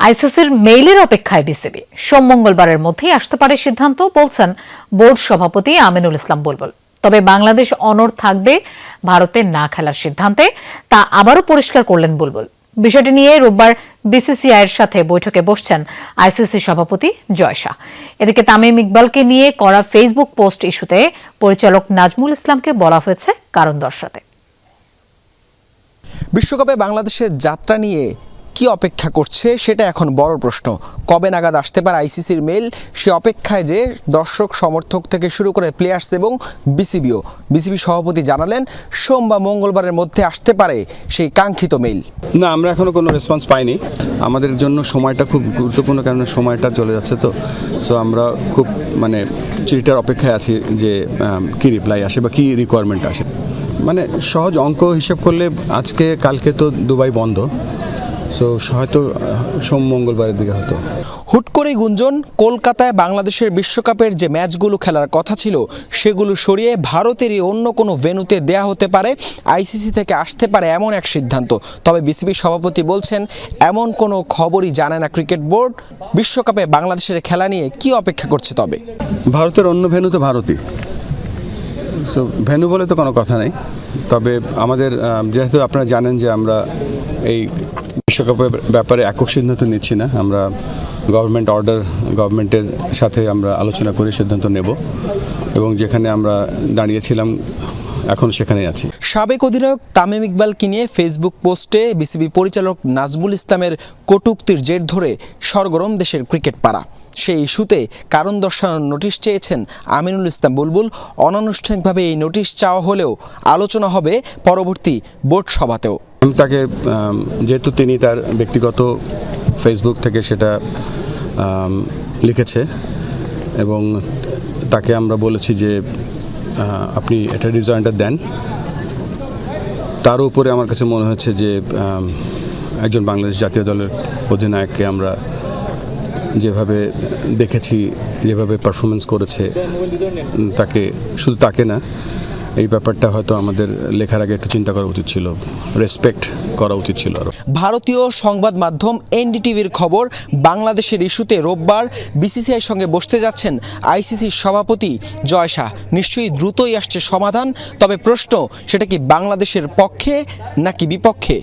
আইসিসির মেইলের অপেক্ষায় বিসিবি সোম মঙ্গলবারের মধ্যেই আসতে পারে সিদ্ধান্ত, বলছেন বোর্ড সভাপতি আমিনুল ইসলাম বুলবুল। তবে বাংলাদেশ অনড় থাকবে ভারতে না খেলার সিদ্ধান্তে, তা আবারও পরিষ্কার করলেন বুলবুল। বিষয়টি নিয়ে রোববার বিসিসিআইয়ের সাথে বৈঠকে বসছেন আইসিসি সভাপতি জয় শাহ। এদিকে তামিম ইকবালকে নিয়ে করা ফেসবুক পোস্ট ইস্যুতে পরিচালক নাজমুল ইসলামকে বলা হয়েছে কারণ দর্শাতে। বিশ্বকাপে বাংলাদেশের যাত্রা নিয়ে কি অপেক্ষা করছে সেটা এখন বড় প্রশ্ন। কবে নাগাদ আসতে পারে আইসিসির মেইল, সে অপেক্ষায় যে দর্শক সমর্থক থেকে শুরু করে প্লেয়ার্স এবং বিসিবি সভাপতি জানালেন সোম বা মঙ্গলবারের মধ্যে আসতে পারে সেই কাঙ্ক্ষিত মেইল। না, আমরা এখনো কোনো রেসপন্স পাইনি। আমাদের জন্য সময়টা খুব গুরুত্বপূর্ণ, কারণ সময়টা চলে যাচ্ছে। সো আমরা খুব চিঠিটার অপেক্ষায় আছি যে কি রিপ্লাই আসে বা কি রিকোয়ারমেন্ট আসে। সহজ অঙ্ক হিসেব করলে আজকে কালকে তো দুবাই বন্ধ, সো হয়তো সোম মঙ্গলবারের দিকে হতো। হুট করেই গুঞ্জন, কলকাতায় বাংলাদেশের বিশ্বকাপের যে ম্যাচগুলো খেলার কথা ছিল সেগুলো সরিয়ে ভারতেরই অন্য কোনো ভেন্যুতে দেয়া হতে পারে, আইসিসি থেকে আসতে পারে এমন এক সিদ্ধান্ত। তবে বিসিবি সভাপতি বলছেন এমন কোনো খবরই জানে না ক্রিকেট বোর্ড। বিশ্বকাপে বাংলাদেশের খেলা নিয়ে কি অপেক্ষা করছে? তবে ভারতের অন্য ভেন্যু তো ভারতই, সো ভেন্যু বলে তো কোনো কথা নেই। তবে আমাদের যেহেতু আপনারা জানেন যে আমরা এই বিশ্বকাপের ব্যাপারে একক সিদ্ধান্ত নিচ্ছি না, আমরা গভর্নমেন্টের সাথে আমরা আলোচনা করে সিদ্ধান্ত নেব এবং যেখানে আমরা দাঁড়িয়েছিলাম এখন সেখানেই আছি। সাবেক অধিনায়ক তামিম ইকবালকে নিয়ে ফেসবুক পোস্টে বিসিবি পরিচালক নাজমুল ইসলামের কটূক্তির জের ধরে সরগরম দেশের ক্রিকেট পাড়া। সেই ইস্যুতে কারণ দর্শানোর নোটিশ চেয়েছেন আমিনুল ইসলাম বুলবুল। অনানুষ্ঠানিকভাবে এই নোটিশ চাওয়া হলেও আলোচনা হবে পরবর্তী বোর্ড সভাতেও। তাকে যেহেতু তিনি তার ব্যক্তিগত ফেসবুক থেকে সেটা লিখেছে এবং তাকে আমরা বলেছি যে আপনি এটা রিজয়েন্টার দেন। তার উপরে আমার কাছে মনে হচ্ছে যে একজন বাংলাদেশ জাতীয় দলের অধিনায়ককে আমরা যেভাবে দেখেছি, যেভাবে পারফরমেন্স করেছে, তাকে না, এই ব্যাপারটা হয়তো আমাদের লেখার আগে একটু চিন্তা করা উচিত ছিল, রেসপেক্ট করা উচিত ছিল আরও। ভারতীয় সংবাদ মাধ্যম এনডিটিভির খবর, বাংলাদেশের ইস্যুতে রোববার বিসিসিআইয়ের সঙ্গে বসতে যাচ্ছেন আইসিসির সভাপতি জয় শাহ। নিশ্চয়ই দ্রুতই আসছে সমাধান। তবে প্রশ্ন, সেটা কি বাংলাদেশের পক্ষে নাকি বিপক্ষে?